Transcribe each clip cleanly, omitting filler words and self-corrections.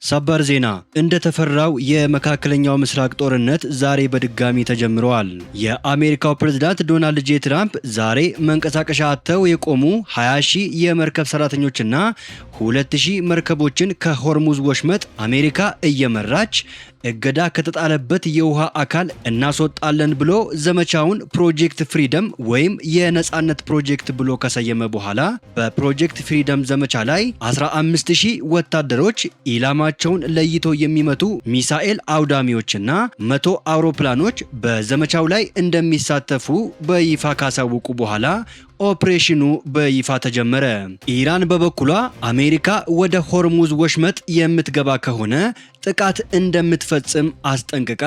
ሰበር ዜና እንደተፈራው የመካከለኛው ምስራቅ ጦርነት ዛሬ በድጋሚ ተጀምሯል። የአሜሪካው ፕሬዝዳንት ዶናልድ ጄ ትራምፕ ዛሬ መንቀሳቀሻ አጥተው የቆሙ 20,000 የመርከብ ሰራተኞችና 2,000 መርከቦችን ከሆርሙዝ ወሽመጥ አሜሪካ እየመራች እገዳ ከተጣለበት የውሃ አካል እናስወጣለን ብሎ ዘመቻውን ፕሮጀክት ፍሪደም ወይም የነጻነት ፕሮጀክት ብሎ ከሰየመ በኋላ በፕሮጀክት ፍሪደም ዘመቻ ላይ 15,000 ወታደሮች ኢላማቸውን ለይቶ የሚመቱ ሚሳኤል አውዳሚዎችና 100 አውሮፕላኖች በዘመቻው ላይ እንደሚሳተፉ በይፋ ካሳወቁ በኋላ ኦፕሬሽኑ በይፋ ተጀመረ። ኢራን በበኩሏ አሜሪካ ወደ ሆርሙዝ ወሽመጥ የምትገባ ከሆነ ጥቃት እንደምትፈጽም አስጠንቅቃ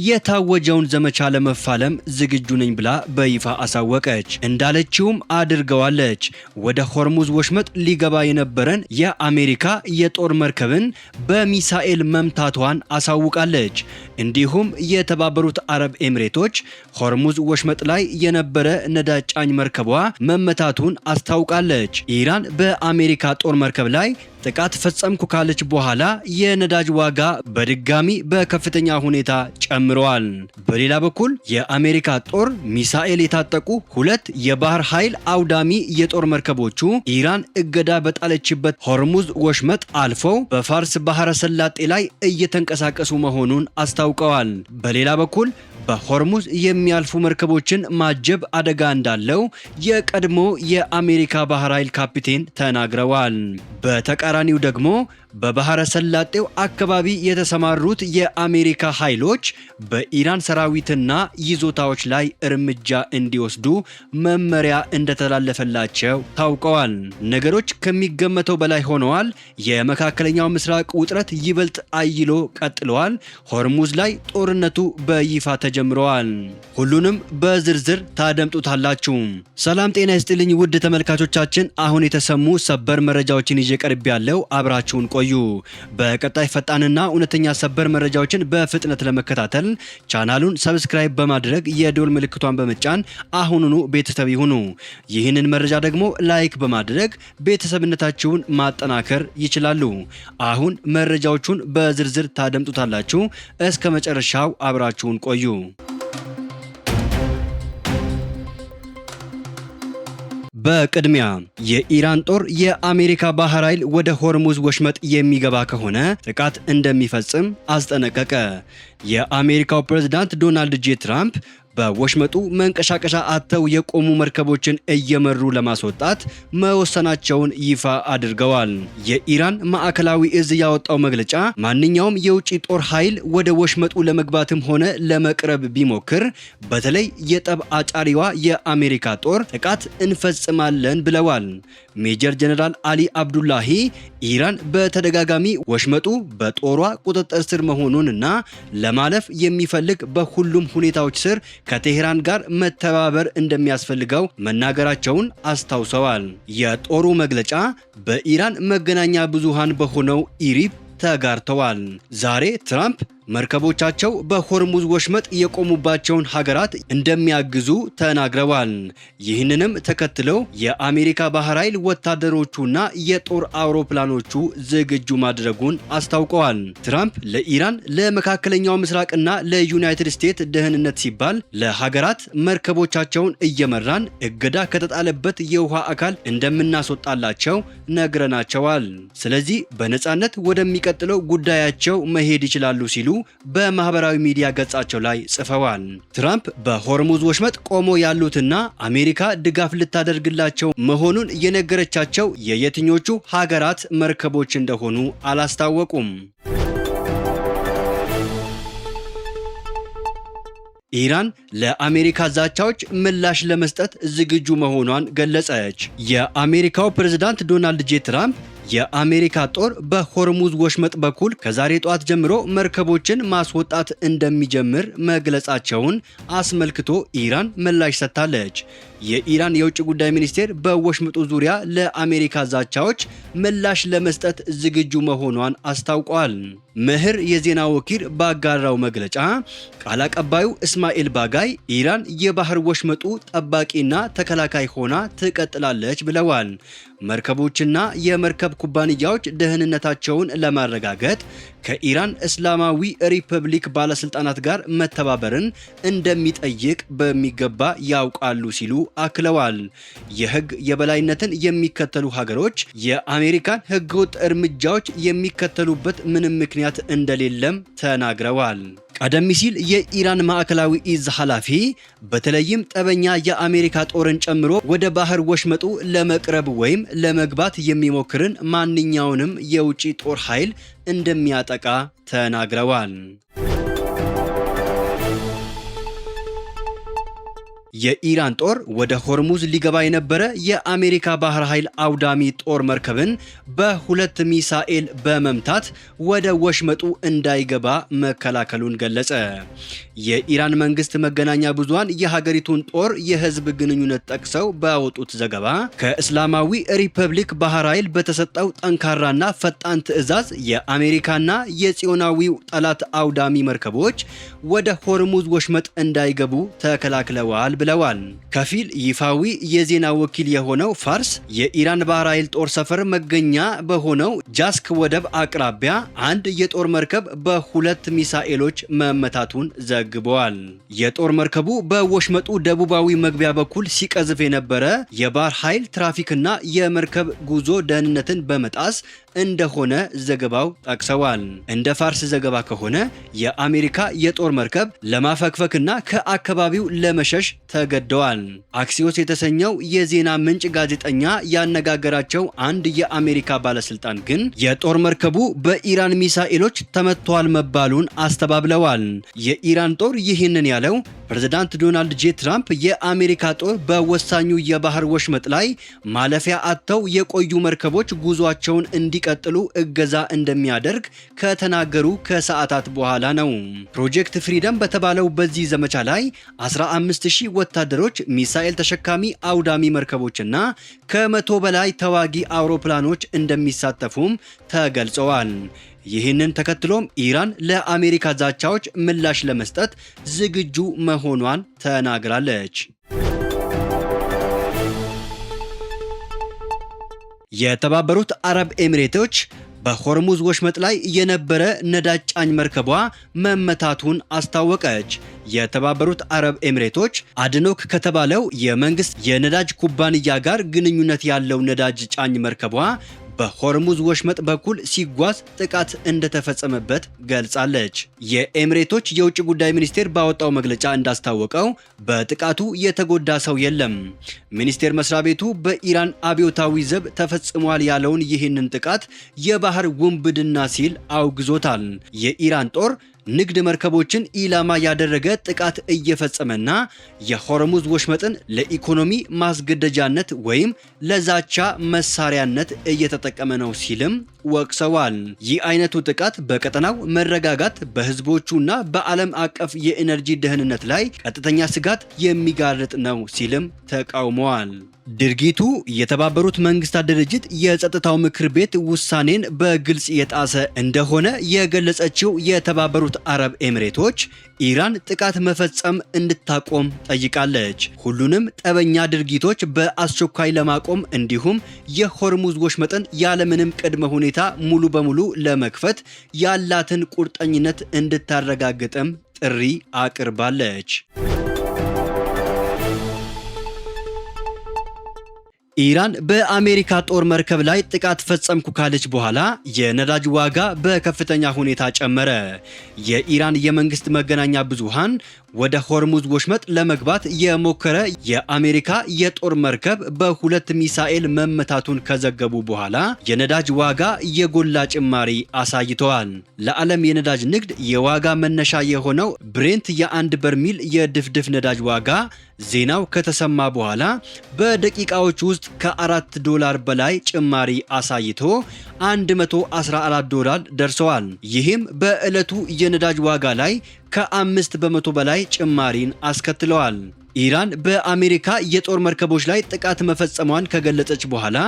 የታወጀውን ዘመቻ ለመፋለም ዝግጁ ነኝ ብላ በይፋ አሳወቀች። እንዳለችውም አድርገዋለች። ወደ ሆርሙዝ ወሽመጥ ሊገባ የነበረን የአሜሪካ የጦር መርከብን በሚሳኤል መምታቷን አሳውቃለች። እንዲሁም የተባበሩት አረብ ኤምሬቶች ሆርሙዝ ወሽመጥ ላይ የነበረ ነዳጅ ጫኝ መርከቧ መመታቱን አስታውቃለች። ኢራን በአሜሪካ ጦር መርከብ ላይ ጥቃት ፈጸምኩ ካለች በኋላ የነዳጅ ዋጋ በድጋሚ በከፍተኛ ሁኔታ ጨምረዋል። በሌላ በኩል የአሜሪካ ጦር ሚሳኤል የታጠቁ 2 የባህር ኃይል አውዳሚ የጦር መርከቦቹ ኢራን እገዳ በጣለችበት ሆርሙዝ ወሽመጥ አልፈው በፋርስ ባህረ ሰላጤ ላይ እየተንቀሳቀሱ መሆኑን አስታውቀዋል። በሌላ በኩል በሆርሙዝ የሚያልፉ መርከቦችን ማጀብ አደጋ እንዳለው የቀድሞ የአሜሪካ ባህር ኃይል ካፒቴን ተናግረዋል። በተቃራኒው ደግሞ በባህረ ሰላጤው አካባቢ የተሰማሩት የአሜሪካ ኃይሎች በኢራን ሰራዊትና ይዞታዎች ላይ እርምጃ እንዲወስዱ መመሪያ እንደተላለፈላቸው ታውቀዋል። ነገሮች ከሚገመተው በላይ ሆነዋል። የመካከለኛው ምስራቅ ውጥረት ይበልጥ አይሎ ቀጥለዋል። ሆርሙዝ ላይ ጦርነቱ በይፋ ተጀምረዋል። ሁሉንም በዝርዝር ታደምጡታላችሁ። ሰላም ጤና ይስጥልኝ ውድ ተመልካቾቻችን፣ አሁን የተሰሙ ሰበር መረጃዎችን ይዤ ቀርብ ያለው አብራችሁን ቆዩ። በቀጣይ ፈጣንና እውነተኛ ሰበር መረጃዎችን በፍጥነት ለመከታተል ቻናሉን ሰብስክራይብ በማድረግ የደወል ምልክቷን በመጫን አሁኑኑ ቤተሰብ ይሁኑ። ይህንን መረጃ ደግሞ ላይክ በማድረግ ቤተሰብነታችሁን ማጠናከር ይችላሉ። አሁን መረጃዎቹን በዝርዝር ታደምጡታላችሁ። እስከ መጨረሻው አብራችሁን ቆዩ። በቅድሚያ የኢራን ጦር የአሜሪካ ባህር ኃይል ወደ ሆርሙዝ ወሽመጥ የሚገባ ከሆነ ጥቃት እንደሚፈጽም አስጠነቀቀ። የአሜሪካው ፕሬዝዳንት ዶናልድ ጄ ትራምፕ በወሽመጡ መንቀሳቀሻ አጥተው የቆሙ መርከቦችን እየመሩ ለማስወጣት መወሰናቸውን ይፋ አድርገዋል። የኢራን ማዕከላዊ እዝ ያወጣው መግለጫ ማንኛውም የውጭ ጦር ኃይል ወደ ወሽመጡ ለመግባትም ሆነ ለመቅረብ ቢሞክር በተለይ የጠብ አጫሪዋ የአሜሪካ ጦር ጥቃት እንፈጽማለን ብለዋል። ሜጀር ጀነራል አሊ አብዱላሂ ኢራን በተደጋጋሚ ወሽመጡ በጦሯ ቁጥጥር ስር መሆኑንና ለማለፍ የሚፈልግ በሁሉም ሁኔታዎች ስር ከቴህራን ጋር መተባበር እንደሚያስፈልገው መናገራቸውን አስታውሰዋል። የጦሩ መግለጫ በኢራን መገናኛ ብዙሃን በሆነው ኢሪብ ተጋርተዋል። ዛሬ ትራምፕ መርከቦቻቸው በሆርሙዝ ወሽመጥ የቆሙባቸውን ሀገራት እንደሚያግዙ ተናግረዋል። ይህንንም ተከትለው የአሜሪካ ባህር ኃይል ወታደሮቹና የጦር አውሮፕላኖቹ ዝግጁ ማድረጉን አስታውቀዋል። ትራምፕ ለኢራን፣ ለመካከለኛው ምስራቅና ለዩናይትድ ስቴትስ ደህንነት ሲባል ለሀገራት መርከቦቻቸውን እየመራን እገዳ ከተጣለበት የውሃ አካል እንደምናስወጣላቸው ነግረናቸዋል። ስለዚህ በነጻነት ወደሚቀጥለው ጉዳያቸው መሄድ ይችላሉ ሲሉ በማህበራዊ ሚዲያ ገጻቸው ላይ ጽፈዋል። ትራምፕ በሆርሙዝ ወሽመጥ ቆሞ ያሉትና አሜሪካ ድጋፍ ልታደርግላቸው መሆኑን የነገረቻቸው የየትኞቹ ሀገራት መርከቦች እንደሆኑ አላስታወቁም። ኢራን ለአሜሪካ ዛቻዎች ምላሽ ለመስጠት ዝግጁ መሆኗን ገለጸች። የአሜሪካው ፕሬዝዳንት ዶናልድ ጄ ትራምፕ የአሜሪካ ጦር በሆርሙዝ ወሽመጥ በኩል ከዛሬ ጧት ጀምሮ መርከቦችን ማስወጣት እንደሚጀምር መግለጻቸውን አስመልክቶ ኢራን ምላሽ ሰጥታለች። የኢራን የውጭ ጉዳይ ሚኒስቴር በወሽመጡ ዙሪያ ለአሜሪካ ዛቻዎች ምላሽ ለመስጠት ዝግጁ መሆኗን አስታውቋል። ምህር የዜና ወኪል ባጋራው መግለጫ ቃል አቀባዩ እስማኤል ባጋይ ኢራን የባህር ወሽመጡ ጠባቂና ተከላካይ ሆና ትቀጥላለች ብለዋል። መርከቦችና የመርከብ ኩባንያዎች ደህንነታቸውን ለማረጋገጥ ከኢራን እስላማዊ ሪፐብሊክ ባለስልጣናት ጋር መተባበርን እንደሚጠይቅ በሚገባ ያውቃሉ ሲሉ አክለዋል። የህግ የበላይነትን የሚከተሉ ሀገሮች የአሜሪካን ህገወጥ እርምጃዎች የሚከተሉበት ምንም ምክንያት እንደሌለም ተናግረዋል። ቀደም ሲል የኢራን ማዕከላዊ እዝ ኃላፊ በተለይም ጠበኛ የአሜሪካ ጦርን ጨምሮ ወደ ባህር ወሽመጡ ለመቅረብ ወይም ለመግባት የሚሞክርን ማንኛውንም የውጭ ጦር ኃይል እንደሚያጠቃ ተናግረዋል። የኢራን ጦር ወደ ሆርሙዝ ሊገባ የነበረ የአሜሪካ ባህር ኃይል አውዳሚ ጦር መርከብን በሁለት ሚሳኤል በመምታት ወደ ወሽመጡ እንዳይገባ መከላከሉን ገለጸ። የኢራን መንግስት መገናኛ ብዙሃን የሀገሪቱን ጦር የህዝብ ግንኙነት ጠቅሰው ባወጡት ዘገባ ከእስላማዊ ሪፐብሊክ ባህር ኃይል በተሰጠው ጠንካራና ፈጣን ትዕዛዝ የአሜሪካና የጽዮናዊው ጠላት አውዳሚ መርከቦች ወደ ሆርሙዝ ወሽመጥ እንዳይገቡ ተከላክለዋል ብለዋል። ከፊል ይፋዊ የዜና ወኪል የሆነው ፋርስ የኢራን ባህር ኃይል ጦር ሰፈር መገኛ በሆነው ጃስክ ወደብ አቅራቢያ አንድ የጦር መርከብ በሁለት ሚሳኤሎች መመታቱን ዘግበዋል። የጦር መርከቡ በወሽመጡ ደቡባዊ መግቢያ በኩል ሲቀዝፍ የነበረ የባህር ኃይል ትራፊክና የመርከብ ጉዞ ደህንነትን በመጣስ እንደሆነ ዘገባው ጠቅሰዋል። እንደ ፋርስ ዘገባ ከሆነ የአሜሪካ የጦር መርከብ ለማፈግፈግና ከአካባቢው ለመሸሽ ተገደዋል። አክሲዮስ የተሰኘው የዜና ምንጭ ጋዜጠኛ ያነጋገራቸው አንድ የአሜሪካ ባለስልጣን ግን የጦር መርከቡ በኢራን ሚሳኤሎች ተመቷል መባሉን አስተባብለዋል። የኢራን ጦር ይህንን ያለው ፕሬዝዳንት ዶናልድ ጄ ትራምፕ የአሜሪካ ጦር በወሳኙ የባህር ወሽመጥ ላይ ማለፊያ አጥተው የቆዩ መርከቦች ጉዟቸውን እንዲቀጥሉ እገዛ እንደሚያደርግ ከተናገሩ ከሰዓታት በኋላ ነው። ፕሮጀክት ፍሪደም በተባለው በዚህ ዘመቻ ላይ 15000 ወታደሮች፣ ሚሳኤል ተሸካሚ አውዳሚ መርከቦችና ከ100 በላይ ተዋጊ አውሮፕላኖች እንደሚሳተፉም ተገልጸዋል። ይህንን ተከትሎም ኢራን ለአሜሪካ ዛቻዎች ምላሽ ለመስጠት ዝግጁ መሆኗን ተናግራለች። የተባበሩት አረብ ኤሚሬቶች በሆርሙዝ ወሽመጥ ላይ የነበረ ነዳጅ ጫኝ መርከቧ መመታቱን አስታወቀች። የተባበሩት አረብ ኤሚሬቶች አድኖክ ከተባለው የመንግስት የነዳጅ ኩባንያ ጋር ግንኙነት ያለው ነዳጅ ጫኝ መርከቧ በሆርሙዝ ወሽመጥ በኩል ሲጓዝ ጥቃት እንደተፈጸመበት ገልጻለች። የኤሚሬቶች የውጭ ጉዳይ ሚኒስቴር ባወጣው መግለጫ እንዳስታወቀው በጥቃቱ የተጎዳ ሰው የለም። ሚኒስቴር መስሪያ ቤቱ በኢራን አብዮታዊ ዘብ ተፈጽሟል ያለውን ይህንን ጥቃት የባህር ውንብድና ሲል አውግዞታል። የኢራን ጦር ንግድ መርከቦችን ኢላማ ያደረገ ጥቃት እየፈጸመና የሆርሙዝ ወሽመጥን ለኢኮኖሚ ማስገደጃነት ወይም ለዛቻ መሳሪያነት እየተጠቀመ ነው ሲልም ወቅሰዋል። ይህ አይነቱ ጥቃት በቀጠናው መረጋጋት፣ በህዝቦቹና በዓለም አቀፍ የኤነርጂ ደህንነት ላይ ቀጥተኛ ስጋት የሚጋርጥ ነው ሲልም ተቃውመዋል። ድርጊቱ የተባበሩት መንግስታት ድርጅት የጸጥታው ምክር ቤት ውሳኔን በግልጽ የጣሰ እንደሆነ የገለጸችው የተባበሩት አረብ ኤሚሬቶች ኢራን ጥቃት መፈጸም እንድታቆም ጠይቃለች። ሁሉንም ጠበኛ ድርጊቶች በአስቸኳይ ለማቆም እንዲሁም የሆርሙዝ ወሽመጥን ያለምንም ቅድመ ሁኔታ ሙሉ በሙሉ ለመክፈት ያላትን ቁርጠኝነት እንድታረጋግጥም ጥሪ አቅርባለች። ኢራን በአሜሪካ ጦር መርከብ ላይ ጥቃት ፈጸምኩ ካለች በኋላ የነዳጅ ዋጋ በከፍተኛ ሁኔታ ጨመረ። የኢራን የመንግስት መገናኛ ብዙሃን ወደ ሆርሙዝ ወሽመጥ ለመግባት የሞከረ የአሜሪካ የጦር መርከብ በሁለት ሚሳኤል መመታቱን ከዘገቡ በኋላ የነዳጅ ዋጋ የጎላ ጭማሪ አሳይተዋል። ለዓለም የነዳጅ ንግድ የዋጋ መነሻ የሆነው ብሬንት የአንድ በርሚል የድፍድፍ ነዳጅ ዋጋ ዜናው ከተሰማ በኋላ በደቂቃዎች ውስጥ $4 በላይ ጭማሪ አሳይቶ $114 ደርሰዋል። ይህም በዕለቱ የነዳጅ ዋጋ ላይ ከ5 በመቶ በላይ ጭማሪን አስከትለዋል። ኢራን በአሜሪካ የጦር መርከቦች ላይ ጥቃት መፈጸሟን ከገለጸች በኋላ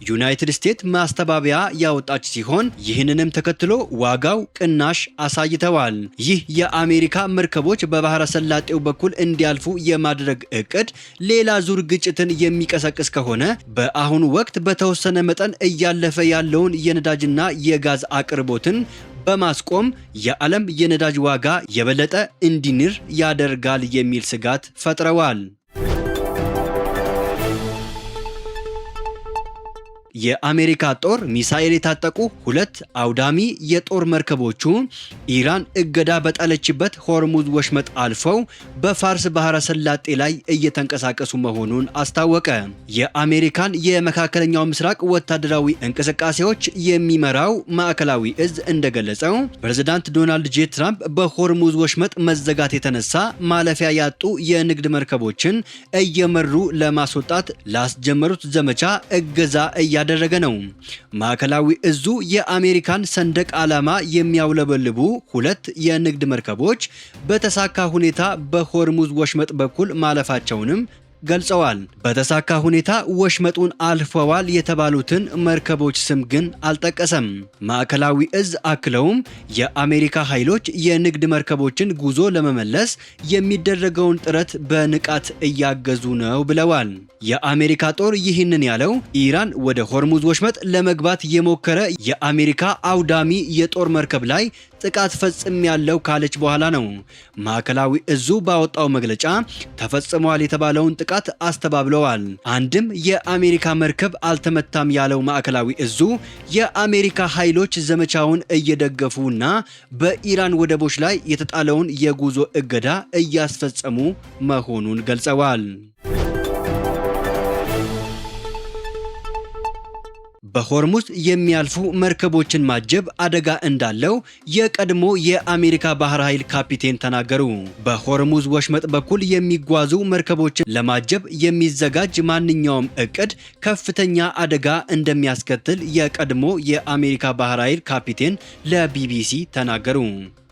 ዩናይትድ ስቴትስ ማስተባበያ ያወጣች ሲሆን ይህንንም ተከትሎ ዋጋው ቅናሽ አሳይተዋል። ይህ የአሜሪካ መርከቦች በባህረ ሰላጤው በኩል እንዲያልፉ የማድረግ እቅድ ሌላ ዙር ግጭትን የሚቀሰቅስ ከሆነ በአሁኑ ወቅት በተወሰነ መጠን እያለፈ ያለውን የነዳጅና የጋዝ አቅርቦትን በማስቆም የዓለም የነዳጅ ዋጋ የበለጠ እንዲንር ያደርጋል የሚል ስጋት ፈጥረዋል። የአሜሪካ ጦር ሚሳኤል የታጠቁ ሁለት አውዳሚ የጦር መርከቦቹ ኢራን እገዳ በጣለችበት ሆርሙዝ ወሽመጥ አልፈው በፋርስ ባህረ ሰላጤ ላይ እየተንቀሳቀሱ መሆኑን አስታወቀ። የአሜሪካን የመካከለኛው ምስራቅ ወታደራዊ እንቅስቃሴዎች የሚመራው ማዕከላዊ እዝ እንደገለጸው ፕሬዝዳንት ዶናልድ ጄ ትራምፕ በሆርሙዝ ወሽመጥ መዘጋት የተነሳ ማለፊያ ያጡ የንግድ መርከቦችን እየመሩ ለማስወጣት ላስጀመሩት ዘመቻ እገዛ ያደረገ ነው። ማዕከላዊ እዙ የአሜሪካን ሰንደቅ ዓላማ የሚያውለበልቡ ሁለት የንግድ መርከቦች በተሳካ ሁኔታ በሆርሙዝ ወሽመጥ በኩል ማለፋቸውንም ገልጸዋል። በተሳካ ሁኔታ ወሽመጡን አልፈዋል የተባሉትን መርከቦች ስም ግን አልጠቀሰም። ማዕከላዊ እዝ አክለውም የአሜሪካ ኃይሎች የንግድ መርከቦችን ጉዞ ለመመለስ የሚደረገውን ጥረት በንቃት እያገዙ ነው ብለዋል። የአሜሪካ ጦር ይህንን ያለው ኢራን ወደ ሆርሙዝ ወሽመጥ ለመግባት የሞከረ የአሜሪካ አውዳሚ የጦር መርከብ ላይ ጥቃት ፈጽሜያለሁ ካለች በኋላ ነው። ማዕከላዊ እዙ ባወጣው መግለጫ ተፈጽሟል የተባለውን ጥቃት አስተባብለዋል። አንድም የአሜሪካ መርከብ አልተመታም ያለው ማዕከላዊ እዙ የአሜሪካ ኃይሎች ዘመቻውን እየደገፉና በኢራን ወደቦች ላይ የተጣለውን የጉዞ እገዳ እያስፈጸሙ መሆኑን ገልጸዋል። በሆርሙዝ የሚያልፉ መርከቦችን ማጀብ አደጋ እንዳለው የቀድሞ የአሜሪካ ባህር ኃይል ካፒቴን ተናገሩ። በሆርሙዝ ወሽመጥ በኩል የሚጓዙ መርከቦችን ለማጀብ የሚዘጋጅ ማንኛውም እቅድ ከፍተኛ አደጋ እንደሚያስከትል የቀድሞ የአሜሪካ ባህር ኃይል ካፒቴን ለቢቢሲ ተናገሩ።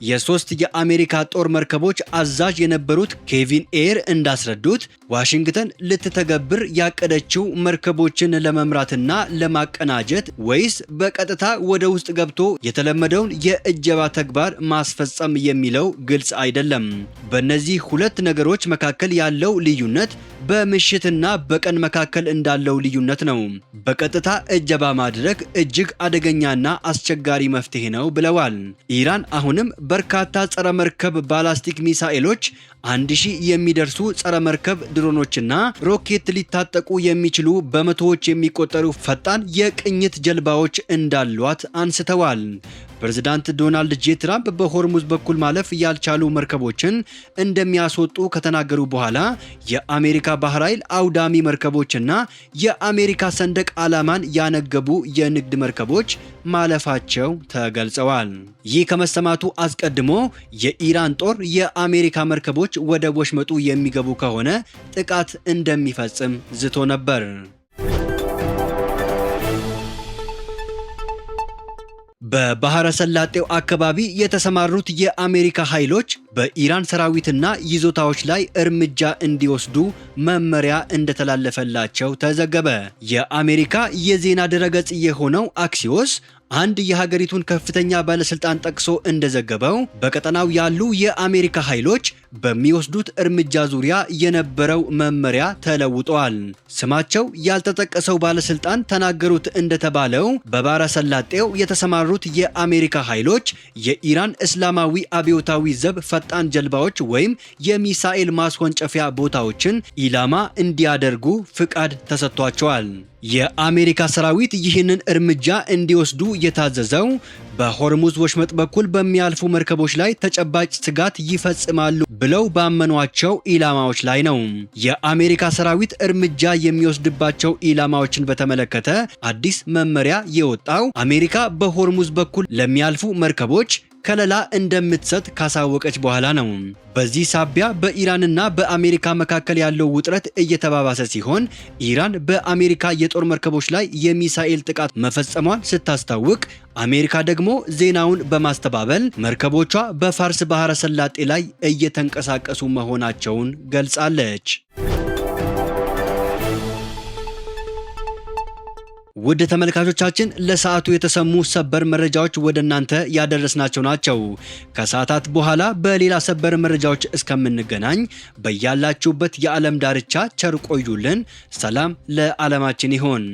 የሶስት የአሜሪካ ጦር መርከቦች አዛዥ የነበሩት ኬቪን ኤር እንዳስረዱት ዋሽንግተን ልትተገብር ያቀደችው መርከቦችን ለመምራትና ለማቀናጀት ወይስ በቀጥታ ወደ ውስጥ ገብቶ የተለመደውን የእጀባ ተግባር ማስፈጸም የሚለው ግልጽ አይደለም። በእነዚህ ሁለት ነገሮች መካከል ያለው ልዩነት በምሽትና በቀን መካከል እንዳለው ልዩነት ነው። በቀጥታ እጀባ ማድረግ እጅግ አደገኛና አስቸጋሪ መፍትሄ ነው ብለዋል። ኢራን አሁንም በርካታ ጸረ መርከብ ባላስቲክ ሚሳኤሎች 1000 የሚደርሱ ጸረ መርከብ ድሮኖችና ሮኬት ሊታጠቁ የሚችሉ በመቶዎች የሚቆጠሩ ፈጣን የቅኝት ጀልባዎች እንዳሏት አንስተዋል። ፕሬዝዳንት ዶናልድ ጄ ትራምፕ በሆርሙዝ በኩል ማለፍ ያልቻሉ መርከቦችን እንደሚያስወጡ ከተናገሩ በኋላ የአሜሪካ ባህር ኃይል አውዳሚ መርከቦችና የአሜሪካ ሰንደቅ ዓላማን ያነገቡ የንግድ መርከቦች ማለፋቸው ተገልጸዋል። ይህ ከመሰማቱ አስቀድሞ የኢራን ጦር የአሜሪካ መርከቦች ወደ ወሽመጡ የሚገቡ ከሆነ ጥቃት እንደሚፈጽም ዝቶ ነበር። በባህረ ሰላጤው አካባቢ የተሰማሩት የአሜሪካ ኃይሎች በኢራን ሰራዊትና ይዞታዎች ላይ እርምጃ እንዲወስዱ መመሪያ እንደተላለፈላቸው ተዘገበ። የአሜሪካ የዜና ድረገጽ የሆነው አክሲዮስ አንድ የሀገሪቱን ከፍተኛ ባለስልጣን ጠቅሶ እንደዘገበው በቀጠናው ያሉ የአሜሪካ ኃይሎች በሚወስዱት እርምጃ ዙሪያ የነበረው መመሪያ ተለውጧል። ስማቸው ያልተጠቀሰው ባለስልጣን ተናገሩት እንደተባለው በባህረ ሰላጤው የተሰማሩት የአሜሪካ ኃይሎች የኢራን እስላማዊ አብዮታዊ ዘብ ፈጣን ጀልባዎች ወይም የሚሳኤል ማስወንጨፊያ ቦታዎችን ኢላማ እንዲያደርጉ ፍቃድ ተሰጥቷቸዋል። የአሜሪካ ሰራዊት ይህንን እርምጃ እንዲወስዱ የታዘዘው በሆርሙዝ ወሽመጥ በኩል በሚያልፉ መርከቦች ላይ ተጨባጭ ስጋት ይፈጽማሉ ብለው ባመኗቸው ኢላማዎች ላይ ነው። የአሜሪካ ሰራዊት እርምጃ የሚወስድባቸው ኢላማዎችን በተመለከተ አዲስ መመሪያ የወጣው አሜሪካ በሆርሙዝ በኩል ለሚያልፉ መርከቦች ከለላ እንደምትሰጥ ካሳወቀች በኋላ ነው። በዚህ ሳቢያ በኢራንና በአሜሪካ መካከል ያለው ውጥረት እየተባባሰ ሲሆን ኢራን በአሜሪካ የጦር መርከቦች ላይ የሚሳኤል ጥቃት መፈጸሟን ስታስታውቅ አሜሪካ ደግሞ ዜናውን በማስተባበል መርከቦቿ በፋርስ ባህረ ሰላጤ ላይ እየተንቀሳቀሱ መሆናቸውን ገልጻለች። ውድ ተመልካቾቻችን ለሰዓቱ የተሰሙ ሰበር መረጃዎች ወደ እናንተ ያደረስናቸው ናቸው። ከሰዓታት በኋላ በሌላ ሰበር መረጃዎች እስከምንገናኝ በያላችሁበት የዓለም ዳርቻ ቸር ቆዩልን። ሰላም ለዓለማችን ይሁን።